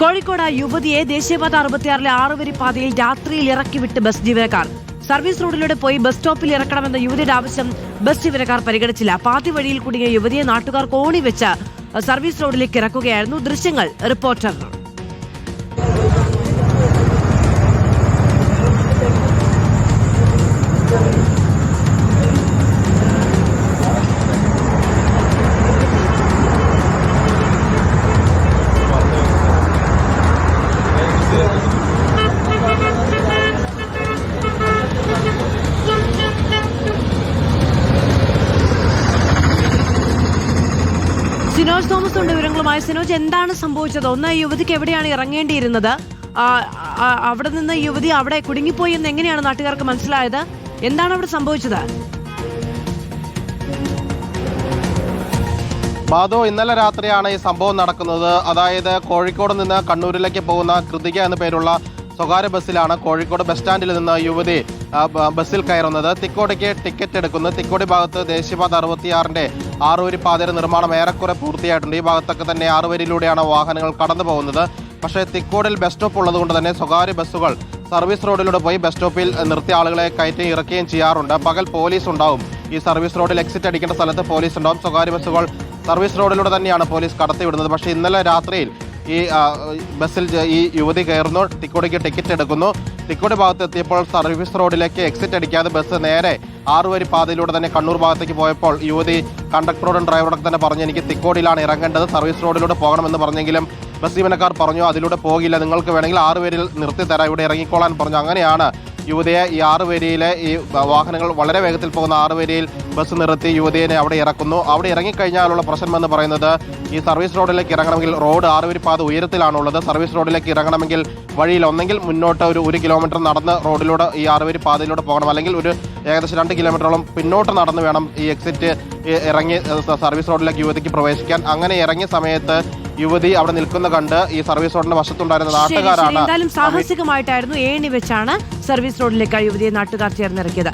കോഴിക്കോട് യുവതിയെ ദേശീയപാത 66-ലെ 6 പാതയിൽ രാത്രിയിൽ ഇറക്കിവിട്ട് ബസ് ജീവനക്കാർ. സർവീസ് റോഡിലൂടെ പോയി ബസ് സ്റ്റോപ്പിൽ ഇറക്കണമെന്ന യുവതിയുടെ ആവശ്യം ബസ് ജീവനക്കാർ പരിഗണിച്ചില്ല. പാതി വഴിയിൽ കുടുങ്ങിയ യുവതിയെ നാട്ടുകാർ കോണി വെച്ച് സർവീസ് റോഡിലേക്ക് ഇറക്കുകയായിരുന്നു. ദൃശ്യങ്ങൾ റിപ്പോർട്ടർ. സിനോജ് തോമസ് ഉണ്ട് വിവരങ്ങളുമായി. സിനോജ്, എന്താണ് സംഭവിച്ചത്? ഒന്ന്, യുവതിക്ക് എവിടെയാണ് ഇറങ്ങേണ്ടിയിരുന്നത്? അവിടെ നിന്ന് യുവതി അവിടെ കുടുങ്ങിപ്പോയി എന്ന് എങ്ങനെയാണ് നാട്ടുകാർക്ക് മനസ്സിലായത്? എന്താണ് അവിടെ സംഭവിച്ചത്? മാധു, ഇന്നലെ രാത്രിയാണ് ഈ സംഭവം നടക്കുന്നത്. അതായത് കോഴിക്കോട് നിന്ന് കണ്ണൂരിലേക്ക് പോകുന്ന കൃതിക എന്ന പേരുള്ള സ്വകാര്യ ബസ്സിലാണ് കോഴിക്കോട് ബസ് സ്റ്റാൻഡിൽ നിന്ന് യുവതി ബസ്സിൽ കയറുന്നത്. തിക്കോടിക്ക് ടിക്കറ്റ് എടുക്കുന്നു. തിക്കോടി ഭാഗത്ത് ദേശീയപാത 66-ന്റെ 6 പാതയുടെ നിർമ്മാണം ഏറെക്കുറെ പൂർത്തിയായിട്ടുണ്ട്. ഈ ഭാഗത്തൊക്കെ തന്നെ 6 വരിയിലൂടെയാണ് വാഹനങ്ങൾ കടന്നു പോകുന്നത്. പക്ഷേ തിക്കോടിൽ ബസ് സ്റ്റോപ്പ് ഉള്ളതുകൊണ്ട് തന്നെ സ്വകാര്യ ബസ്സുകൾ സർവീസ് റോഡിലൂടെ പോയി ബസ് സ്റ്റോപ്പിൽ നിർത്തിയ ആളുകളെ കയറ്റി ഇറക്കുകയും ചെയ്യാറുണ്ട്. പകൽ പോലീസ് ഉണ്ടാവും. ഈ സർവീസ് റോഡിൽ എക്സിറ്റ് അടിക്കേണ്ട സ്ഥലത്ത് പോലീസ് ഉണ്ടാവും. സ്വകാര്യ ബസ്സുകൾ സർവീസ് റോഡിലൂടെ തന്നെയാണ് പോലീസ് കടത്തിവിടുന്നത്. പക്ഷേ ഇന്നലെ രാത്രിയിൽ ഈ ബസ്സിൽ ഈ യുവതി കയറുന്നു, തിക്കോടിക്ക് ടിക്കറ്റ് എടുക്കുന്നു. തിക്കോടി ഭാഗത്ത് എത്തിയപ്പോൾ സർവീസ് റോഡിലേക്ക് എക്സിറ്റ് അടിക്കാതെ ബസ് നേരെ 6 വരി പാതയിലൂടെ തന്നെ കണ്ണൂർ ഭാഗത്തേക്ക് പോയപ്പോൾ യുവതി കണ്ടക്ടറോടും ഡ്രൈവറോടൊക്കെ തന്നെ പറഞ്ഞു, എനിക്ക് തിക്കോടിയിലാണ് ഇറങ്ങേണ്ടത്, സർവീസ് റോഡിലൂടെ പോകണമെന്ന് പറഞ്ഞെങ്കിലും ബസ് ജീവനക്കാർ പറഞ്ഞു അതിലൂടെ പോകില്ല, നിങ്ങൾക്ക് വേണമെങ്കിൽ 6 വരിയിൽ നിർത്തി തരാം, ഇവിടെ ഇറങ്ങിക്കോളാൻ പറഞ്ഞു. അങ്ങനെയാണ് യുവതിയെ ഈ 6 വരിയിലെ ഈ വാഹനങ്ങൾ വളരെ വേഗത്തിൽ പോകുന്ന 6 വരിയിൽ ബസ് നിർത്തി യുവതിയെ അവിടെ ഇറക്കുന്നു. അവിടെ ഇറങ്ങിക്കഴിഞ്ഞാലുള്ള പ്രശ്നം എന്ന് പറയുന്നത് ഈ സർവീസ് റോഡിലേക്ക് ഇറങ്ങണമെങ്കിൽ റോഡ് 6 വരി പാത ഉയരത്തിലാണുള്ളത്. സർവീസ് റോഡിലേക്ക് ഇറങ്ങണമെങ്കിൽ വഴിയിൽ ഒന്നെങ്കിൽ മുന്നോട്ട് ഒരു 1 കിലോമീറ്റർ നടന്ന് റോഡിലൂടെ ഈ 6 വരി പാതയിലൂടെ പോകണം, അല്ലെങ്കിൽ ഒരു ഏകദേശം 2 കിലോമീറ്ററോളം പിന്നോട്ട് നടന്ന് വേണം ഈ എക്സിറ്റ് ഇറങ്ങി സർവീസ് റോഡിലേക്ക് യുവതിക്ക് പ്രവേശിക്കാൻ. അങ്ങനെ ഇറങ്ങിയ സമയത്ത് യുവതി അവിടെ നിൽക്കുന്ന കണ്ട് ഈ സർവീസ് റോഡിന്റെ വശത്തുണ്ടായിരുന്ന നാട്ടുകാരാണ്. സാഹസികമായിട്ടായിരുന്നു, ഏണി വെച്ചാണ് സർവീസ് റോഡിലേക്ക് യുവതിയെ നാട്ടുകാർ ചേർന്നിറക്കിയത്.